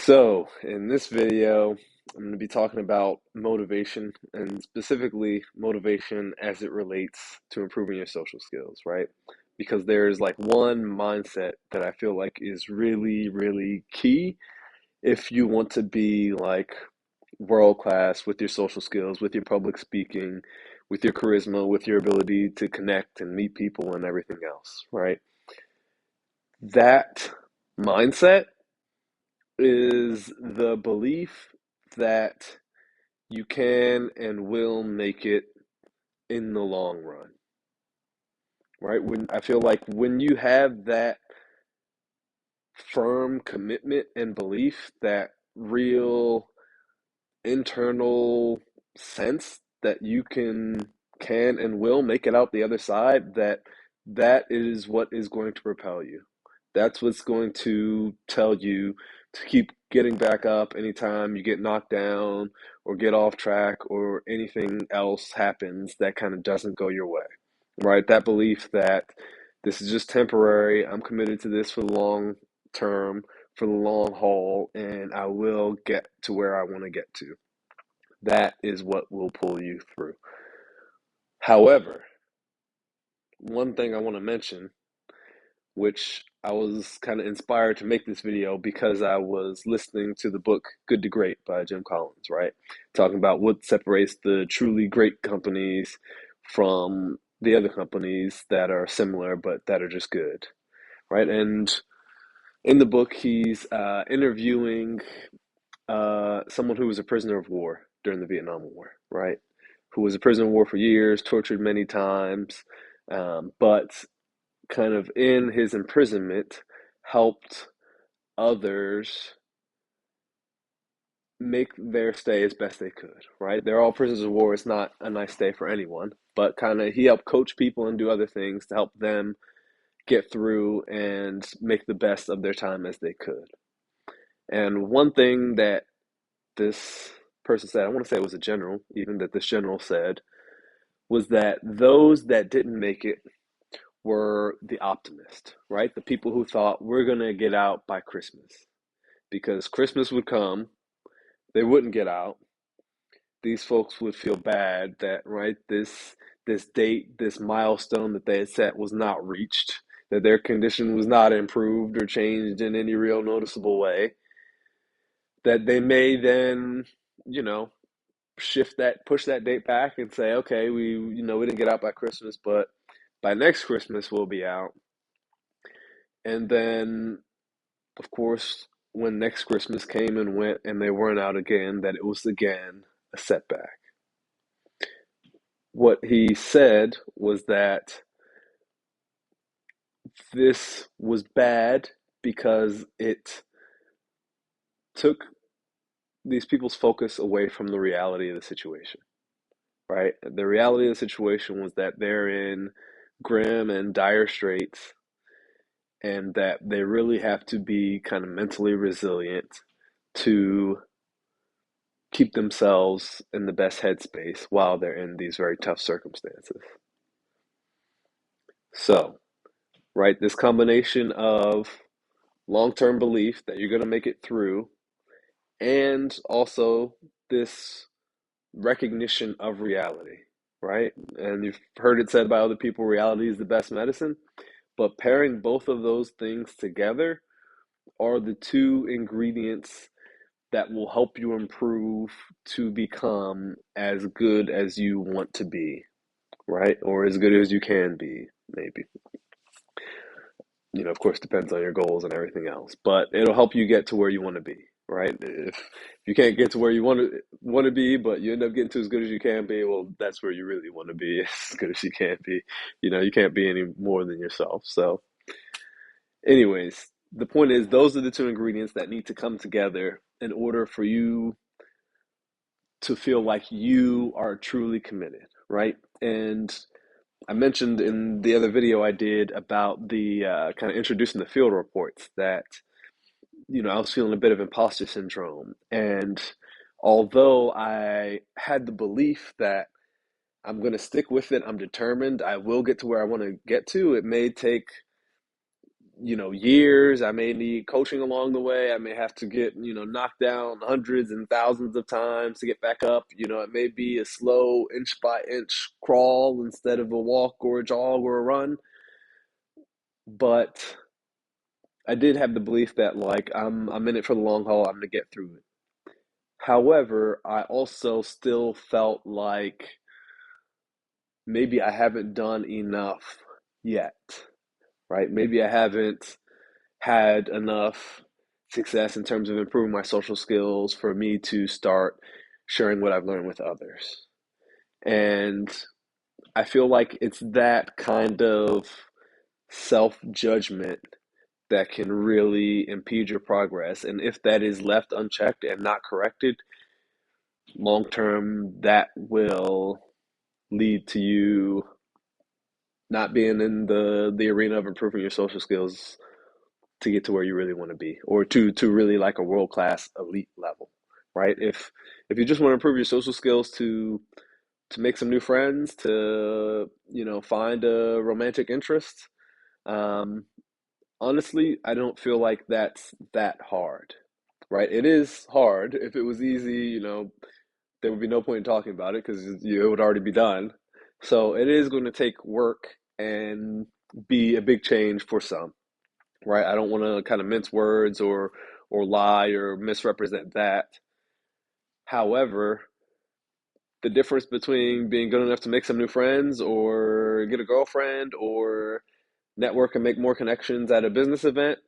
So, in this video, I'm going to be talking about motivation and specifically motivation as it relates to improving your social skills, right? Because there's like one mindset that I feel like is really, really key if you want to be like world class with your social skills, with your public speaking, with your charisma, with your ability to connect and meet people and everything else, right? That mindset is the belief that you can and will make it in the long run, right? When I feel like when you have that firm commitment and belief, that real internal sense that you can and will make it out the other side, that is what is going to propel you. That's what's going to tell you to keep getting back up anytime you get knocked down or get off track or anything else happens that kind of doesn't go your way, right? That belief that this is just temporary, I'm committed to this for the long term, for the long haul, and I will get to where I want to get to. That is what will pull you through. However, one thing I want to mention, which I was kind of inspired to make this video because I was listening to the book Good to Great by Jim Collins, right? Talking about what separates the truly great companies from the other companies that are similar but that are just good, right? And in the book, he's interviewing someone who was a prisoner of war during the Vietnam War, right? Who was a prisoner of war for years, tortured many times, but kind of in his imprisonment helped others make their stay as best they could, right? They're all prisoners of war. It's not a nice stay for anyone, but kind of he helped coach people and do other things to help them get through and make the best of their time as they could. And one thing that this person said, I want to say it was a general, even that this general said, was that those that didn't make it were the optimist, right? The people who thought we're going to get out by Christmas because Christmas would come, they wouldn't get out. These folks would feel bad that, right, this date, this milestone that they had set was not reached, that their condition was not improved or changed in any real noticeable way, that they may then, you know, push that date back and say, okay, we didn't get out by Christmas, but by next Christmas we'll be out. And then, of course, when next Christmas came and went and they weren't out again, that it was again a setback. What he said was that this was bad because it took these people's focus away from the reality of the situation, right? The reality of the situation was that they're in grim and dire straits and that they really have to be kind of mentally resilient to keep themselves in the best headspace while they're in these very tough circumstances. So, right, this combination of long-term belief that you're going to make it through and also this recognition of reality, right? And you've heard it said by other people, reality is the best medicine, but pairing both of those things together are the two ingredients that will help you improve to become as good as you want to be, right? Or as good as you can be, maybe. Of course, depends on your goals and everything else, but it'll help you get to where you want to be, right? If you can't get to where you want to be, but you end up getting to as good as you can be, well, that's where you really want to be, as good as you can be. You can't be any more than yourself. So, anyways, the point is, those are the two ingredients that need to come together in order for you to feel like you are truly committed, right? And I mentioned in the other video I did about the kind of introducing the field reports that, I was feeling a bit of imposter syndrome. And although I had the belief that I'm going to stick with it, I'm determined, I will get to where I want to get to, it may take years. I may need coaching along the way. I may have to get, knocked down hundreds and thousands of times to get back up. It may be a slow inch by inch crawl instead of a walk or a jog or a run. But I did have the belief that like I'm in it for the long haul. I'm gonna get through it. However, I also still felt like maybe I haven't done enough yet, right? Maybe I haven't had enough success in terms of improving my social skills for me to start sharing what I've learned with others. And I feel like it's that kind of self judgment that can really impede your progress. And if that is left unchecked and not corrected, long term, that will lead to you not being in the arena of improving your social skills to get to where you really want to be, or to really like a world class elite level, right? If you just want to improve your social skills to make some new friends, to find a romantic interest, um, honestly, I don't feel like that's that hard, right? It is hard. If it was easy, there would be no point in talking about it because it would already be done. So it is going to take work and be a big change for some, right? I don't want to kind of mince words or lie or misrepresent that. However, the difference between being good enough to make some new friends or get a girlfriend or network and make more connections at a business event,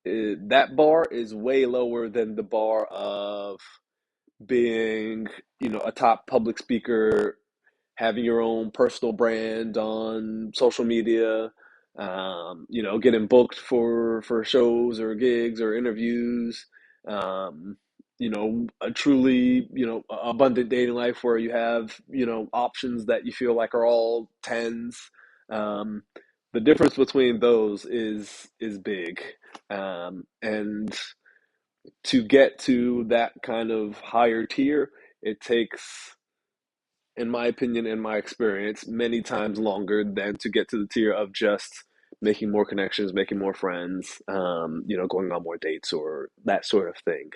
that bar is way lower than the bar of being, a top public speaker, having your own personal brand on social media, getting booked for shows or gigs or interviews, a truly, abundant dating life where you have, options that you feel like are all tens. Um, the difference between those is big. And to get to that kind of higher tier, it takes, in my opinion, in my experience, many times longer than to get to the tier of just making more connections, making more friends, going on more dates or that sort of thing.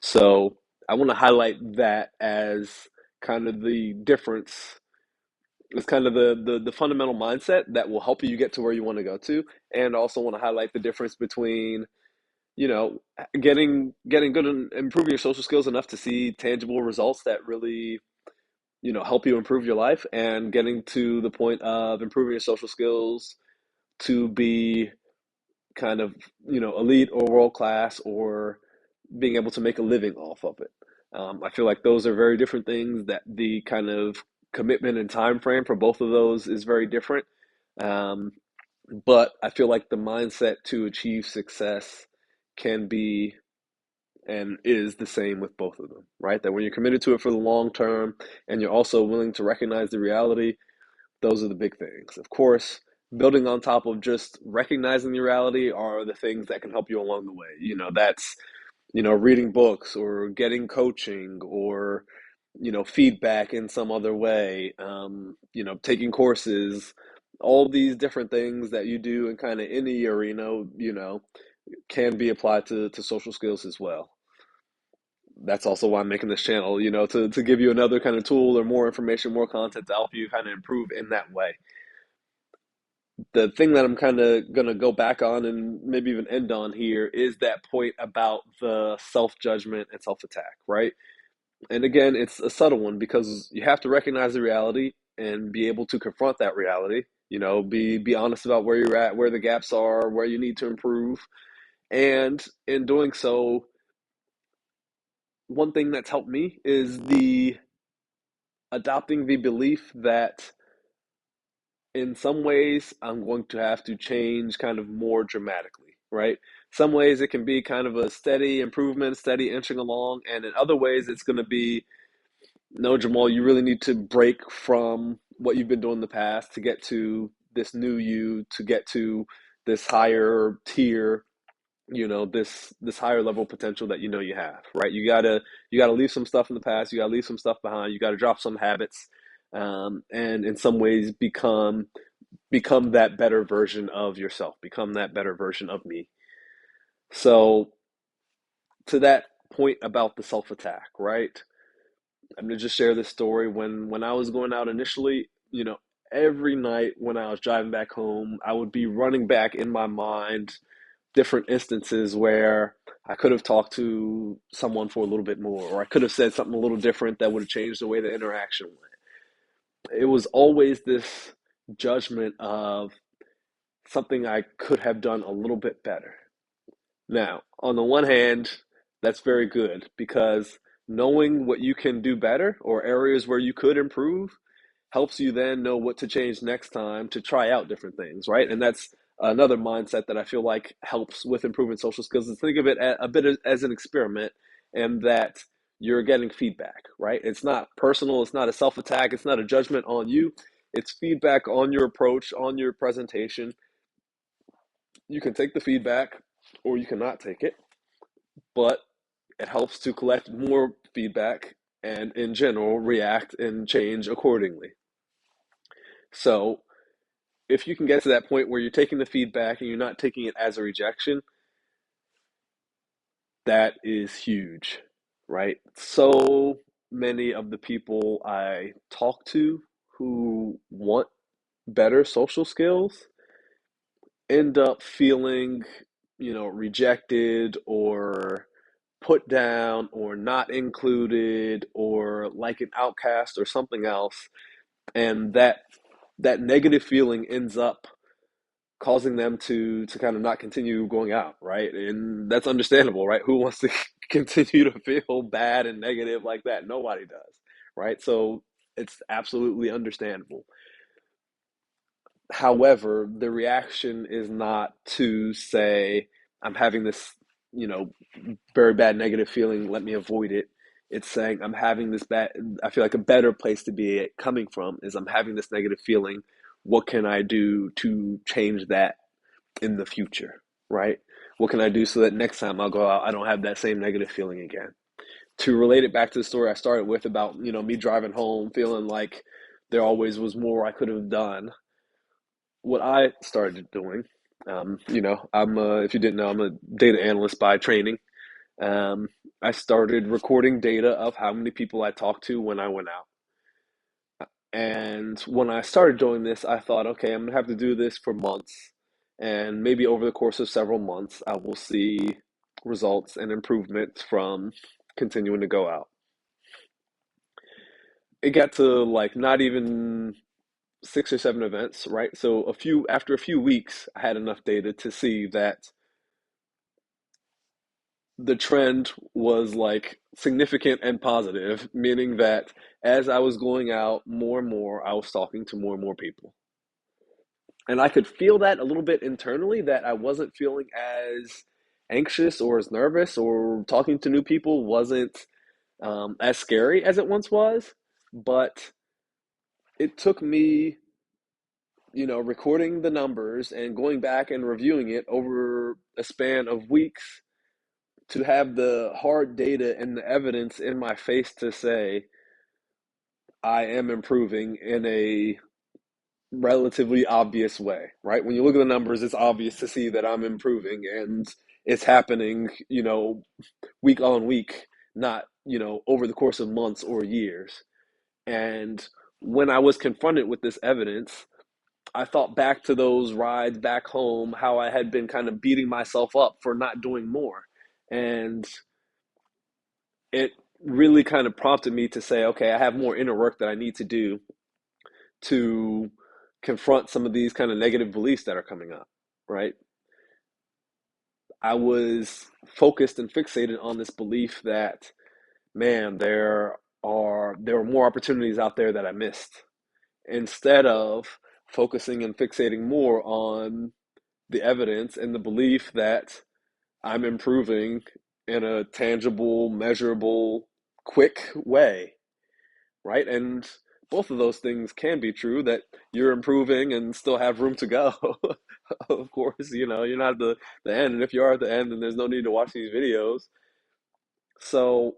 So I want to highlight that as kind of the difference. It's kind of the fundamental mindset that will help you get to where you want to go to, and also want to highlight the difference between you know getting good and improving your social skills enough to see tangible results that really help you improve your life, and getting to the point of improving your social skills to be kind of, elite or world class, or being able to make a living off of it. I feel like those are very different things, that the kind of commitment and time frame for both of those is very different. Um, but I feel like the mindset to achieve success can be and is the same with both of them, right? That when you're committed to it for the long term and you're also willing to recognize the reality, those are the big things. Of course, building on top of just recognizing the reality are the things that can help you along the way. That's, reading books or getting coaching or, feedback in some other way, taking courses, all these different things that you do in kind of any arena, can be applied to social skills as well. That's also why I'm making this channel, to give you another kind of tool or more information, more content to help you kind of improve in that way. The thing that I'm kind of going to go back on and maybe even end on here is that point about the self judgment and self attack, right? And again, it's a subtle one because you have to recognize the reality and be able to confront that reality. Be honest about where you're at, where the gaps are, where you need to improve. And in doing so, one thing that's helped me is the adopting the belief that in some ways I'm going to have to change kind of more dramatically, right? Some ways it can be kind of a steady improvement, steady inching along, and in other ways it's going to be, no, Jamal, you really need to break from what you've been doing in the past to get to this new you, to get to this higher tier, this higher level potential that you have, right? You gotta leave some stuff in the past, you gotta leave some stuff behind, you gotta drop some habits, and in some ways become become that better version of yourself, become that better version of me. So, to that point about the self attack, right? I'm gonna just share this story. When I was going out initially, every night when I was driving back home, I would be running back in my mind different instances where I could have talked to someone for a little bit more, or I could have said something a little different that would have changed the way the interaction went. It was always this judgment of something I could have done a little bit better. Now, on the one hand, that's very good because knowing what you can do better or areas where you could improve helps you then know what to change next time to try out different things, right? And that's another mindset that I feel like helps with improving social skills. Is think of it a bit as an experiment, and that you're getting feedback, right? It's not personal, it's not a self attack, it's not a judgment on you. It's feedback on your approach, on your presentation. You can take the feedback or you cannot take it, but it helps to collect more feedback and, in general, react and change accordingly. So, if you can get to that point where you're taking the feedback and you're not taking it as a rejection, that is huge, right? So many of the people I talk to who want better social skills end up feeling, rejected or put down or not included or like an outcast or something else. And that negative feeling ends up causing them to kind of not continue going out, right? And that's understandable, right? Who wants to continue to feel bad and negative like that? Nobody does, right? So it's absolutely understandable. However, the reaction is not to say, I'm having this, you know, very bad negative feeling, let me avoid it. It's saying, I'm having this bad, I feel like a better place to be coming from is I'm having this negative feeling. What can I do to change that in the future, right? What can I do so that next time I'll go out, I don't have that same negative feeling again? To relate it back to the story I started with about, me driving home feeling like there always was more I could have done. What I started doing, if you didn't know, I'm a data analyst by training. Um, I started recording data of how many people I talked to when I went out. And when I started doing this, I thought, okay, I'm gonna have to do this for months. And maybe over the course of several months, I will see results and improvements from continuing to go out. It got to like not even 6 or 7 events, right? So after a few weeks, I had enough data to see that the trend was like significant and positive, meaning that as I was going out more and more, I was talking to more and more people. And I could feel that a little bit internally that I wasn't feeling as anxious or as nervous, or talking to new people wasn't as scary as it once was. But it took me, recording the numbers and going back and reviewing it over a span of weeks to have the hard data and the evidence in my face to say I am improving in a relatively obvious way, right? When you look at the numbers, it's obvious to see that I'm improving and it's happening, week on week, not, over the course of months or years. And when I was confronted with this evidence, I thought back to those rides back home, how I had been kind of beating myself up for not doing more. And it really kind of prompted me to say, okay, I have more inner work that I need to do to confront some of these kind of negative beliefs that are coming up, right? I was focused and fixated on this belief that, man, there are more opportunities out there that I missed, instead of focusing and fixating more on the evidence and the belief that I'm improving in a tangible, measurable, quick way, right? And both of those things can be true, that you're improving and still have room to go. Of course, you're not at the end. And if you are at the end, then there's no need to watch these videos. So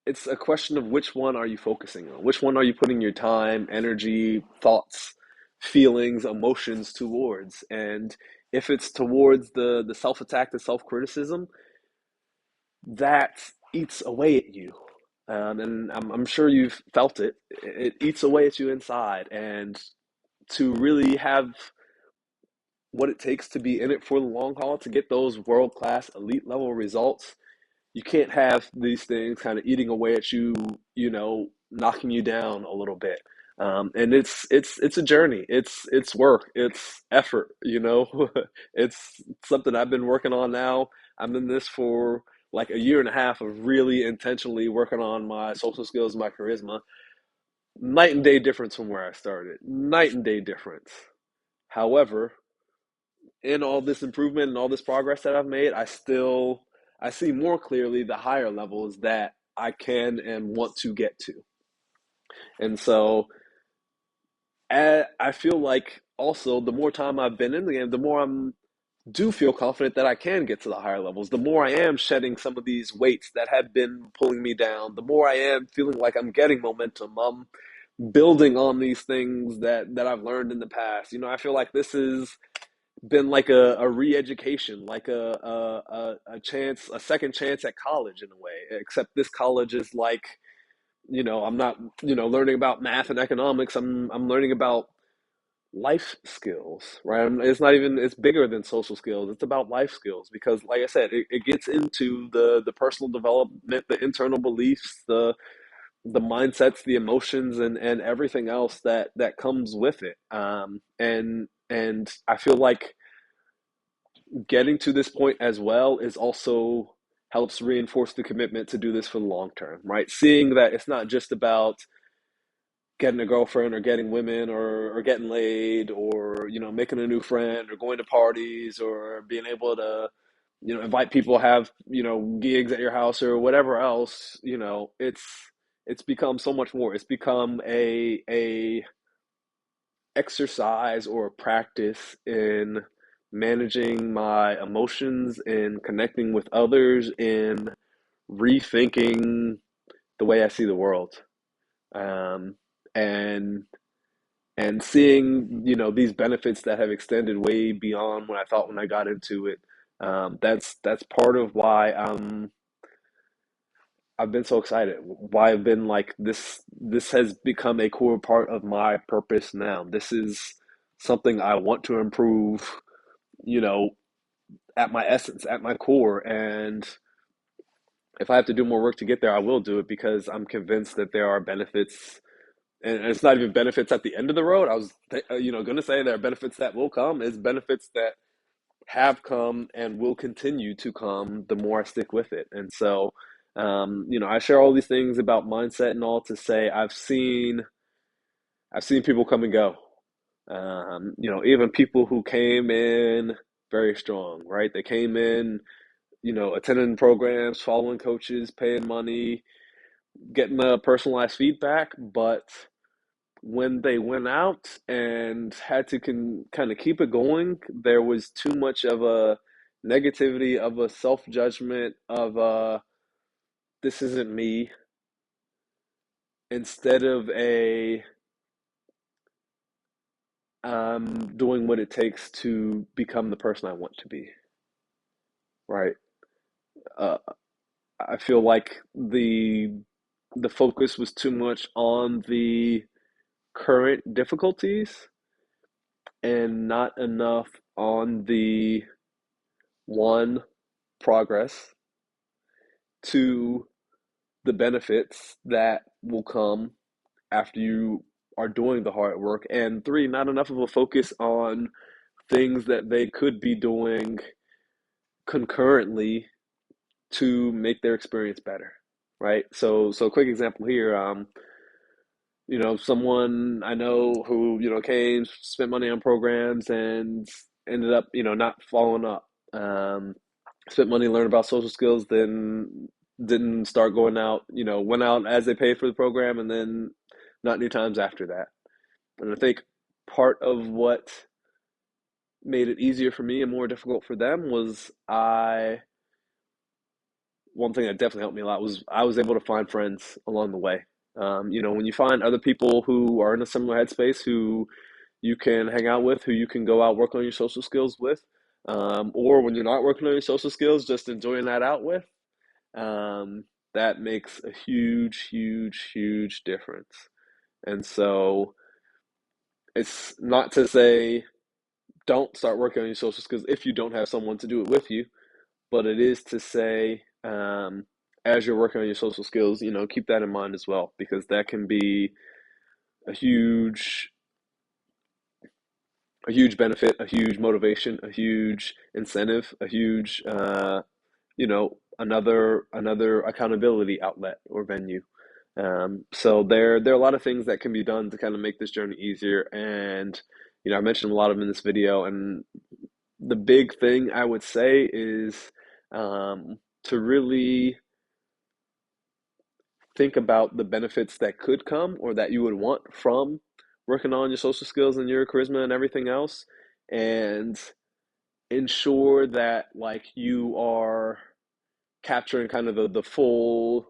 it's a question of which one are you focusing on? Which one are you putting your time, energy, thoughts feelings, emotions towards. And if it's towards the self attack, the self criticism, that eats away at you. And I'm sure you've felt it. It eats away at you inside. And to really have what it takes to be in it for the long haul, to get those world class, elite level results, you can't have these things kind of eating away at you, knocking you down a little bit. And it's a journey. It's work. It's effort. It's something I've been working on now. I'm in this for like a year and a half of really intentionally working on my social skills, my charisma. Night and day difference from where I started. Night and day difference. However, in all this improvement and all this progress that I've made, I see more clearly the higher levels that I can and want to get to. And so I feel like also the more time I've been in the game, the more I'm do feel confident that I can get to the higher levels. The more I am shedding some of these weights that have been pulling me down, the more I am feeling like I'm getting momentum. I'm building on these things that I've learned in the past. I feel like this has been like a re-education, like a chance, a second chance at college in a way. Except this college is like, I'm not, learning about math and economics. I'm learning about life skills, right? It's not even, it's bigger than social skills. It's about life skills because, like I said, it gets into the personal development, the internal beliefs, the mindsets, the emotions, and everything else that comes with it. And I feel like getting to this point as well is also helps reinforce the commitment to do this for the long term, right? Seeing that it's not just about getting a girlfriend or getting women or getting laid or making a new friend or going to parties or being able to invite people, have gigs at your house or whatever else. It's become so much more. It's become a exercise or a practice in managing my emotions, in connecting with others, in rethinking the way I see the world. Um, and and seeing these benefits that have extended way beyond what I thought when I got into it. That's part of why I've been so excited. Why I've been like this. This has become a core part of my purpose now. This is something I want to improve. You know, at my essence, at my core, and if I have to do more work to get there, I will do it because I'm convinced that there are benefits, and it's not even benefits at the end of the road. I was, going to say there are benefits that will come. It's benefits that have come and will continue to come the more I stick with it. And so, I share all these things about mindset and all to say I've seen people come and go. Even people who came in very strong, right? They came in, attending programs, following coaches, paying money, getting the personalized feedback, but when they went out and had to kind of keep it going, there was too much of a negativity, of a self judgment, of this isn't me, instead of a doing what it takes to become the person I want to be, right? Uh, I feel like the focus was too much on the current difficulties and not enough on the one progress, to the benefits that will come after you are doing the hard work, and three, not enough of a focus on things that they could be doing concurrently to make their experience better, right? So quick example here. Someone I know who, came, spent money on programs and ended up, not following up. Spent money, learned about social skills, then didn't start going out, went out as they paid for the program and then not new times after that. And I think part of what made it easier for me and more difficult for them was one thing that definitely helped me a lot was I was able to find friends along the way. When you find other people who are in a similar headspace, who you can hang out with, who you can go out work on your social skills with, or when you're not working on your social skills, just enjoying that out with. Um, that makes a huge, huge, huge difference. And so it's not to say don't start working on your social skills if you don't have someone to do it with you, but it is to say, as you're working on your social skills, keep that in mind as well, because that can be a huge, a huge benefit, a huge motivation, a huge incentive, a huge, another accountability outlet or venue. So there are a lot of things that can be done to kind of make this journey easier. And I mentioned a lot of them in this video, and the big thing I would say is to really think about the benefits that could come or that you would want from working on your social skills and your charisma and everything else, and ensure that like you are capturing kind of the full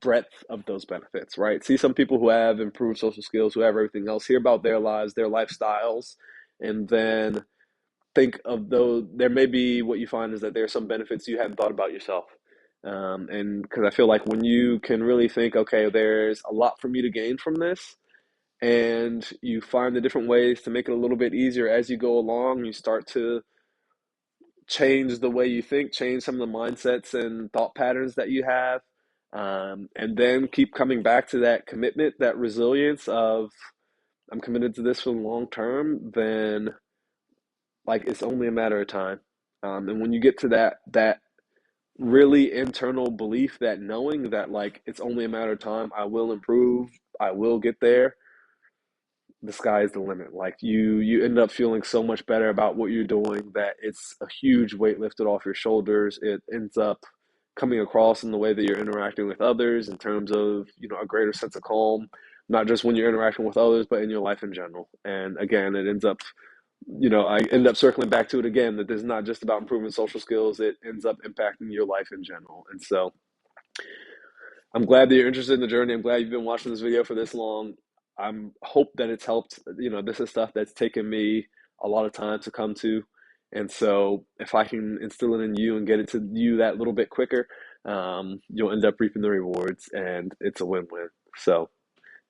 breadth of those benefits, right? See some people who have improved social skills, who have everything else, hear about their lives, their lifestyles, and then think of those. There may be what you find is that there are some benefits you hadn't thought about yourself. And because I feel like when you can really think, okay, there's a lot for me to gain from this, and you find the different ways to make it a little bit easier as you go along, you start to change the way you think, change some of the mindsets and thought patterns that you have, and then keep coming back to that commitment, that resilience of I'm committed to this for the long term, then like it's only a matter of time. And when you get to that really internal belief, that knowing that like it's only a matter of time, I will improve, I will get there, the sky is the limit. Like you end up feeling so much better about what you're doing that it's a huge weight lifted off your shoulders. It ends up coming across in the way that you're interacting with others in terms of, a greater sense of calm, not just when you're interacting with others, but in your life in general. And again, it ends up, I end up circling back to it again, that this is not just about improving social skills, it ends up impacting your life in general. And so I'm glad that you're interested in the journey. I'm glad you've been watching this video for this long. I'm hope that it's helped. This is stuff that's taken me a lot of time to come to. And so if I can instill it in you and get it to you that little bit quicker, you'll end up reaping the rewards, and it's a win-win. So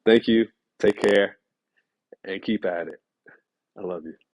thank you. Take care and keep at it. I love you.